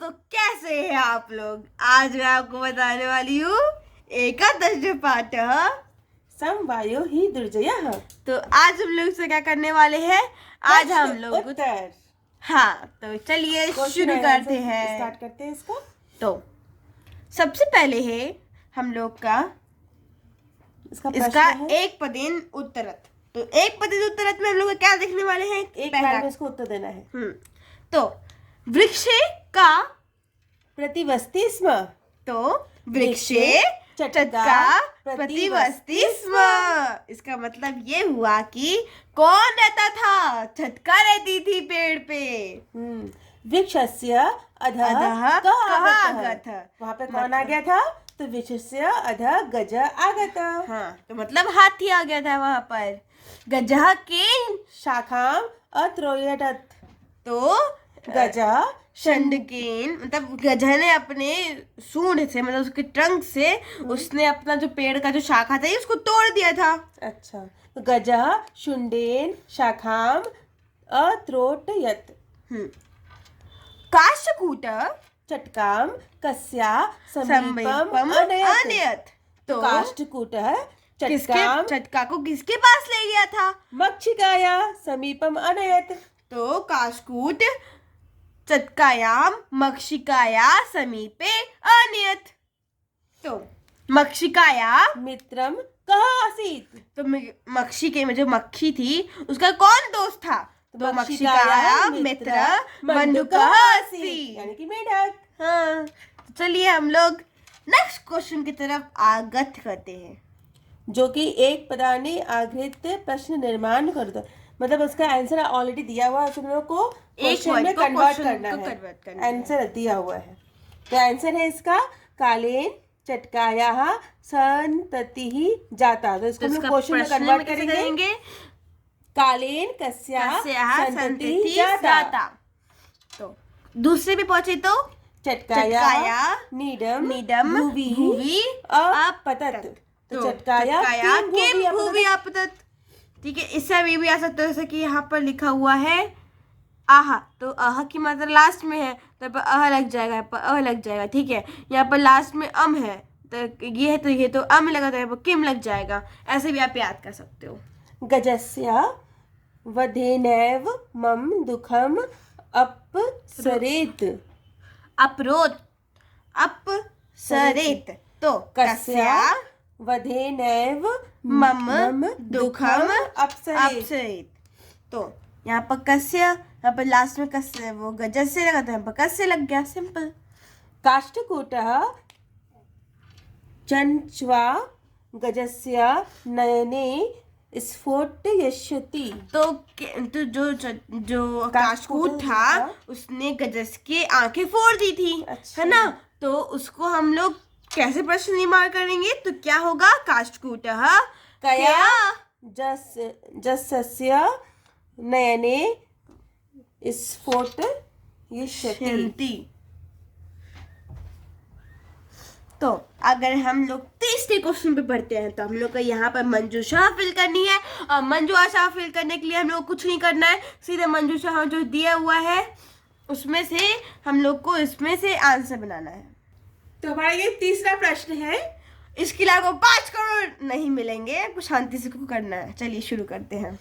तो कैसे हैं आप लोग। आज मैं आपको बताने वाली हूँ एकादश पाठः समवायो ही दुर्जयः। तो आज हम लोग से क्या करने वाले हैं। आज हम लोग उत्तर। हाँ तो चलिए शुरू करते हैं। स्टार्ट करते हैं इसको। तो सबसे पहले है हम लोग का इसका एक पदेन उत्तरत। तो एक पदेन उत्तरत में हम लोग क्या देखने वाले हैं। एक बार में इसको उत्तर देना है। तो वृक्षे का प्रतिवस्ति स्म। तो वृक्षे चटका प्रतिवस्ति स्म। इसका मतलब ये हुआ कि कौन रहता था। छटका रहती थी पेड़ पे। वृक्षस्य अधः कः आगत। वहाँ पे कौन आ गया था। तो वृक्षस्य अधः गज आगत। हाँ तो मतलब हाथी आ गया था वहाँ पर। गजः केन शाखाम अत्रोयटत। तो गजः शंडकेन मतलब गधा ने अपने सूंड से मतलब उसके ट्रंक से उसने अपना जो पेड़ का जो शाखा था उसको तोड़ दिया था। अच्छा तो गजः शुंडेन शाखाम अत्रोटयत। काष्ठकूट चटकाम कस्या समीपम अनयत। तो काष्ठकूट चटका को किसके पास ले गया था। मक्षिकाया समीपम अनयत। तो काष्ठकूट चटकायाम मक्षिकाया समीपे अनयत। तो मक्षिकाया मित्रम कः आसीत्। तो मक्षिके में जो मक्खी थी उसका कौन दोस्त था। तो मक्षिकाया मित्र मंडूकः आसीत् यानी कि मेढक। हाँ तो चलिए हम लोग नेक्स्ट क्वेश्चन की तरफ आगत करते हैं जो कि एक पदार्थ आधारित प्रश्न निर्माण करता है। मतलब उसका आंसर ऑलरेडी दिया हुआ है। हम लोग को क्वेश्चन में कन्वर्ट करना है। आंसर दिया हुआ है। तो आंसर है इसका कालेन चटकायाः संततिः जाता। तो इसको हम लोग क्वेश्चन में कन्वर्ट करेंगे। कालेन कस्याः संततिः जाता। तो दूसरे पे पहुंचे तो चटकाया नीडम भुवि अपतत। तो चटकाया किम भुवि अपतत। ठीक है इससे भी आ सकता है जैसे कि यहाँ पर लिखा हुआ है आहा। तो आहा की मात्रा लास्ट में है तो यहाँ पर अह लग जाएगा। यहाँ पर अह लग जाएगा। ठीक है यहाँ पर लास्ट में अम है तो ये तो अम लगा तो यहाँ पर किम लग जाएगा। ऐसे भी आप याद कर सकते हो। गजस्य वधेनैव मम दुखम अपसरेत। अपसरेत। तो कस्या वधेनैव मम दुखम अपसरेत। तो यहाँ पर कस्य यहाँ पर लास्ट में कस्य वो गजस्य लगा तो यहाँ पर कस्य लग गया। सिंपल। काष्ठकूटः चंच्वा गजस्य नयने स्फोटयिष्यति। तो जो काष्ठकूट था उसने गजस के आंखें फोड़ दी थी। अच्छा। है ना। तो उसको हम लोग कैसे प्रश्न निर्माण करेंगे। तो क्या होगा काष्ठकूटः कया जस्य नयने स्फोटयिष्यति। तो अगर हम लोग तीसरे क्वेश्चन पे पढ़ते हैं तो हम लोग को यहाँ पर मंजूषा फिल करनी है। और मंजूषा फिल करने के लिए हम लोग कुछ नहीं करना है। सीधे मंजूषा जो दिया हुआ है उसमें से हम लोग को इसमें से आंसर बनाना है। तो हमारा ये तीसरा प्रश्न है। इसके लिए आपको 5 करोड़ नहीं मिलेंगे। आपको शांति से करना है। चलिए शुरू करते हैं।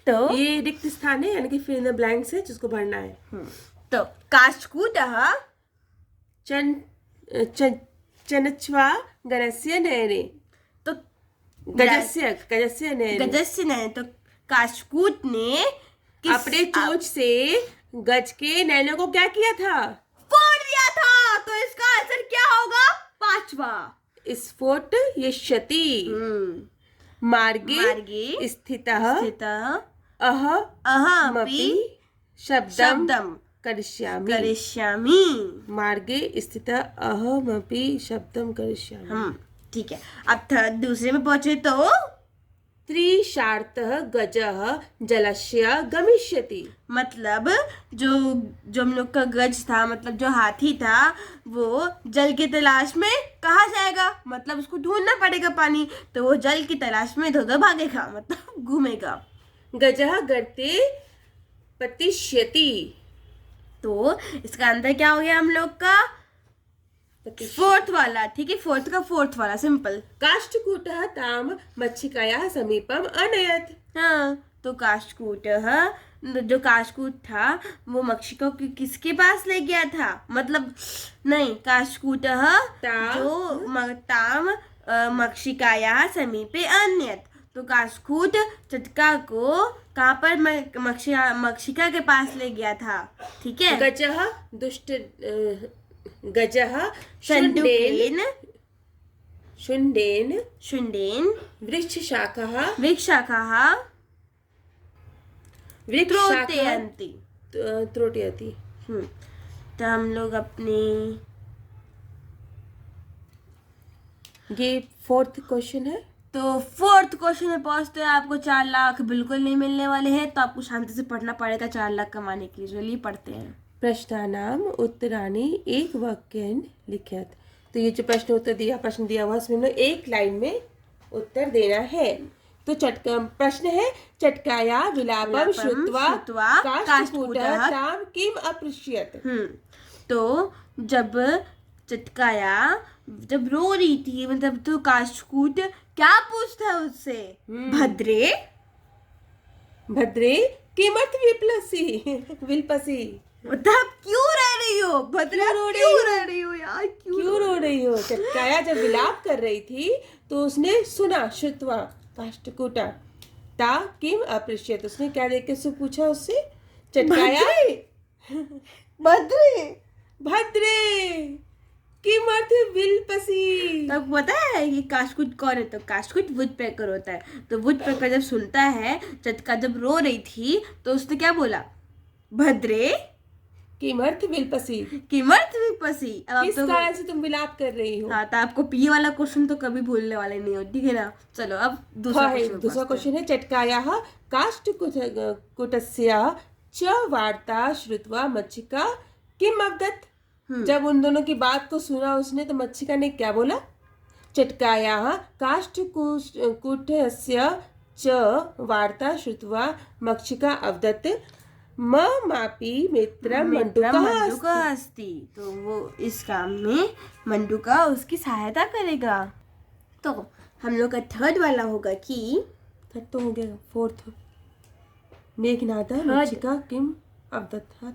तो ये रिक्त स्थान है यानी कि फिल इन द ब्लैंक्स है जिसको भरना है। तो काष्ठकूटः चनच्वा गजस्य नयने। तो गजस्य नयने। तो काष्ठकूट ने अपने चोंच से गज के नैनों को क्या किया था। फोड़ दिया था। तो इसका आंसर क्या होगा 5वां। स्फोटयिष्यति। मार्गे स्थितः अहमपि शब्दं करिष्यामि। मार्गे स्थितः अहमपि शब्दं करिष्यामि। ठीक है अब दूसरे में पहुंचे तो त्रिशार्तः गजः जलस्य गमिष्यति। मतलब जो हम लोग का गज था मतलब जो हाथी था वो जल की तलाश में कहाँ जाएगा। मतलब उसको ढूंढना पड़ेगा पानी। तो वो जल की तलाश में इधर भागेगा मतलब घूमेगा। गजः गर्ते पतिष्यति। तो इसका आंसर क्या हो गया हम लोग का? फोर्थ वाला, ठीक है, फोर्थ का फोर्थ वाला, सिंपल। काष्ठकूटः ताम मच्छिकायाः समीपम अनयत। हाँ, तो काष्ठकूटः, जो काष्ठकूट था वो मक्षिका को किसके पास ले गया था? मतलब नहीं, काष्ठकूटः ताम मक्षिकायाः समीपे अन्यत। तो काष्ठकूट चटका को कहाँ पर मक्षिका के पास ले गया था, ठीक है। गजः दुष्ट गजः शुण्डेन वृक्षशाखः त्रोटयति। तो हम लोग अपने ये फोर्थ क्वेश्चन है। तो फोर्थ क्वेश्चन में पहुंचते हैं, आपको 4 लाख बिल्कुल नहीं मिलने वाले हैं, तो आपको शांति से पढ़ना पड़ेगा 4 लाख कमाने के लिए। चलिए पढ़ते हैं। प्रश्नानाम उत्तराणि एक वाक्येन लिखित। तो ये जो प्रश्न दिया हुआ उसमें एक लाइन में उत्तर देना है। तो प्रश्न है, चटकाया विलापम श्रुत्वा काष्ठकूटः ताम किम अपृच्छयत्। तो जब चटकाया जब रो रही थी, मतलब तो काष्ठकूट क्या पूछता है उससे? भद्रे किमर्थ विलपसी, मतलब क्यों रह रही हो भद्रा, क्यों रह रही हो यार, क्यों रो रही हो? चटकाया जब विलाप कर रही थी तो उसने सुना, श्रुत्वा काष्ठकूटा ता किम अपृच्छयत्। उसने क्या देख के पूछा उससे? चटकाया भद्रे किमर्थ विलपसी। तब पता है कि काष्ठकूट कौन है? तो काष्ठकूट वुडपेकर होता है। तो वुडपेकर जब सुनता है चटका जब रो रही थी तो उसने क्या बोला? भद्रे किमर्थ विलपसी। किस कारण से तुम विलाप कर रही हो? हाँ, तो आपको पी वाला क्वेश्चन तो कभी भूलने वाले नहीं हो, ठीक है ना। चलो अब दूसरा क्वेश्चन है, चटकायाः काष्ठकूटस्य च वार्ता श्रुत्वा मच्छिका किम अवदत्। जब उन दोनों की बात को सुना उसने तो मच्छिका ने क्या बोला? चटकायाः काष्ठकूटस्य च वार्ता श्रुत्वा मक्षिका अवदत् मापी मित्रम मंडूका अस्ति। तो वो इस काम में मंडूका उसकी सहायता करेगा। तो हम लोग का थर्ड वाला होगा कि थर्ड तो हो गया, फोर्थ मेघनाद मक्षिका किम अवदत्। हाँ,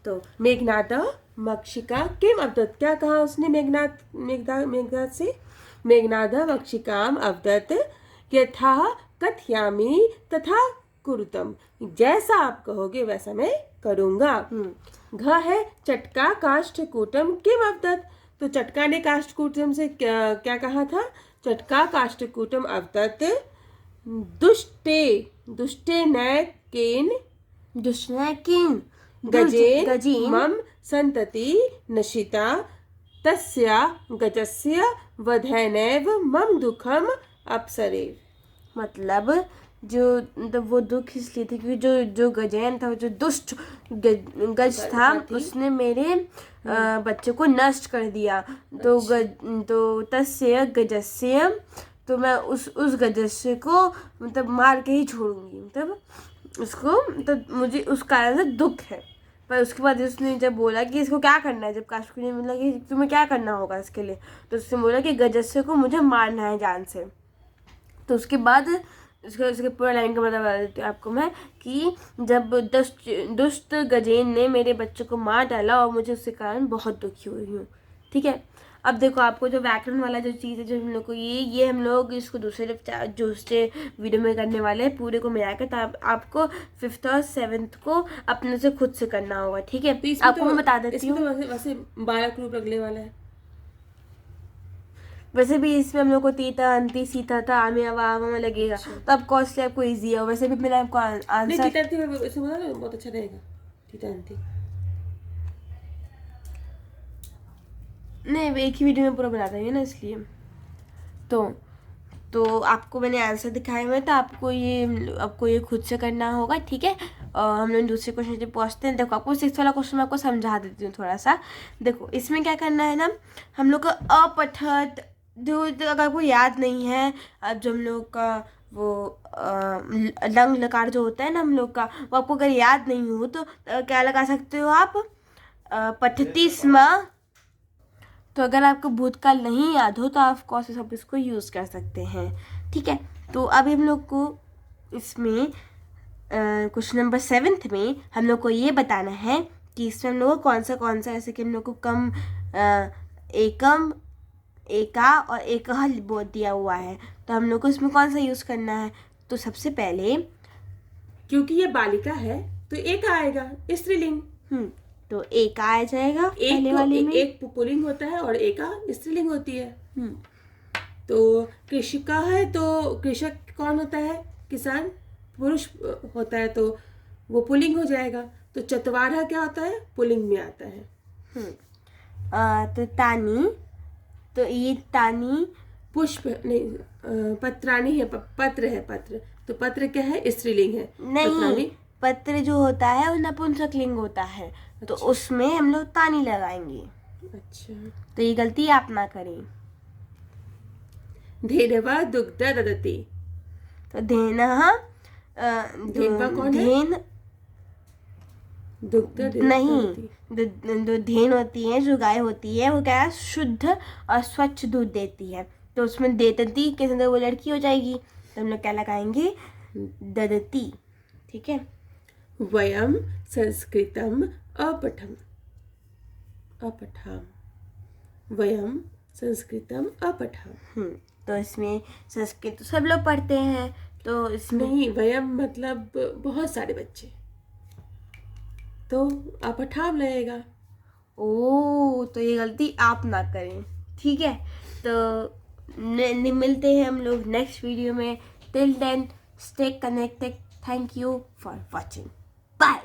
तो मेघनाद मक्षिका किम अवदत्, क्या कहा उसने मेघनाद से? मेघनाद मक्षिकाम अवदत् यथा कथयामि तथा कुरुतम। जैसा आप कहोगे वैसा मैं करूंगा। घ है चटका काष्ठकूटम किम अवदत्। तो चटका ने काष्ठकूटम से क्या कहा था? चटका काष्ठकूटम अवदत् दुष्टे नैकेन गजेन मम संतति नशिता तस्या गजस्य वधेनैव मम दुखम अपसरेव। मतलब वो दुख इसलिए थी क्योंकि जो गजेन था, जो दुष्ट गज था, उसने मेरे बच्चे को नष्ट कर दिया। तो तस्य गजस्य, तो मैं उस गजस्य को मतलब मार के ही छोड़ूंगी, मतलब उसको, तो मुझे उस कारण से दुख है। पर उसके बाद उसने जब बोला कि इसको क्या करना है, जब काष्ठकूट ने बोला कि तुम्हें क्या करना होगा इसके लिए, तो उसने बोला कि गजस्य को मुझे मारना है जान से। तो उसके बाद उसके पूरा लाइन का मतलब बता देती हूँ आपको मैं कि जब दुष्ट गजेन ने मेरे बच्चे को मार डाला और मुझे उसके कारण बहुत दुखी हुई हूँ, ठीक है। अब देखो, आपको जो व्याकरण वाला जो चीज़ है, जो हम लोग को ये हम लोग इसको दूसरे वीडियो में करने वाले हैं, पूरे को मिलाकर। तो आपको 5th और 7th को अपने से खुद से करना होगा, ठीक है। तो आपको मैं बता देती हूँ, वैसे 12 ग्रुप लगने वाला है। वैसे भी इसमें हम लोग को तीता अंति सीता था आमे आवा लगेगा, तो अब कॉस्टली आपको इजी है। वैसे भी मैंने आपको आंसर बहुत अच्छा रहेगा, तीता अंति नहीं, एक ही वीडियो में पूरा बना देंगे ना, इसलिए। तो आपको मैंने आंसर दिखाए हुए, तो आपको ये खुद से करना होगा, ठीक है। हम लोग दूसरे क्वेश्चन पे पहुँचते हैं। देखो, आपको 6th वाला क्वेश्चन मैं आपको समझा देती हूँ थोड़ा सा। देखो, इसमें क्या करना है ना, हम लोग का अपठत, जो अगर आपको याद नहीं है, अब जो हम लोग का वो लंग लकार जो होता है ना हम लोग का, वो आपको अगर याद नहीं हो तो क्या लगा सकते हो आप, पठति स्म। तो अगर आपको भूतकाल नहीं याद हो तो आप कौन से इसको यूज़ कर सकते हैं, ठीक है। तो अभी हम लोग को इसमें क्वेश्चन नंबर 7 में हम लोग को ये बताना है कि इसमें हम लोग को कौन सा ऐसे कि हम लोग को कम, एकम, एका और एकह बोध दिया हुआ है, तो हम लोग को इसमें कौन सा यूज़ करना है। तो सबसे पहले क्योंकि ये बालिका है तो एक आएगा, स्त्रीलिंग। तो एका आ जाएगा पहले वाले में। एक पुल्लिंग होता है और एका स्त्रीलिंग होती है। तो कृषिका है तो कृषक कौन होता है, किसान, पुरुष होता है, तो वो पुल्लिंग हो जाएगा। तो चतवारा क्या होता है, पुल्लिंग में आता है। तो तानी, तो ये तानी पुष्प नहीं, पत्राणी है, पत्र है, पत्र, तो पत्र क्या है, स्त्रीलिंग है। नहीं, पत्र जो होता है वो नपुंसक लिंग होता है। अच्छा। तो उसमें हम लोग तानी लगाएंगे। अच्छा, तो ये गलती आप ना करें। धेनवा दुग्ध ददति, तो धेनः, धेनवा कौन है, धेन दुग्ध नहीं, जो धेन होती है, जो गाय होती है, वो क्या है, शुद्ध और स्वच्छ दूध देती है। तो उसमें देती के अंदर वो लड़की हो जाएगी, तो हम लोग क्या लगाएंगे, ददति, ठीक है। वयम संस्कृतम अपठम, वयम संस्कृतम अपठम। तो इसमें संस्कृत सब लोग पढ़ते हैं, तो इसमें नहीं, वयम मतलब बहुत सारे बच्चे, तो अपठाम लगेगा। ओ, तो ये गलती आप ना करें, ठीक है। तो मिलते हैं हम लोग नेक्स्ट वीडियो में। Till then stay connected. Thank you for watching, bye.